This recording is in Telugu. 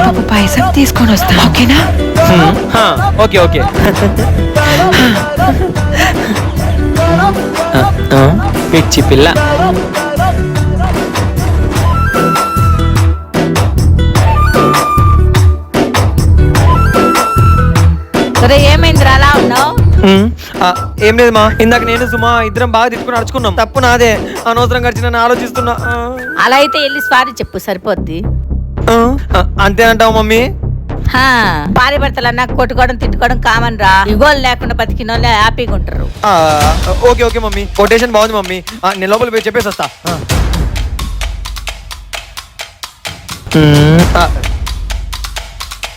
కప్పు పాయసం తీసుకొని వస్తా, ఓకేనా? Okay okay. పిచ్చి పిల్ల. ఏమైందిరా అలా ఉన్నావు? ఏం లేదు మా, ఇందాక నేను సుమా ఇద్దరం బాగా తిట్టుకుని అడుచుకున్నాం. తప్పు నాదే, అనవసరం ఖర్చు నన్ను ఆలోచిస్తున్నా. అలా అయితే వెళ్ళి సారీ చెప్పు, సరిపోద్ది. అంతేనంటావు మమ్మీ? భార్య భర్తలన్నా కొట్టుకోవడం తిట్టుకోవడం కామన్ రా. ఇగోలు లేకుండా బతికిన వాళ్ళు హ్యాపీగా ఉంటారు. ఓకే ఓకే మమ్మీ, కొటేషన్ బాగుంది మమ్మీ. నేను లోపల పోయి చెప్పేసి వస్తా.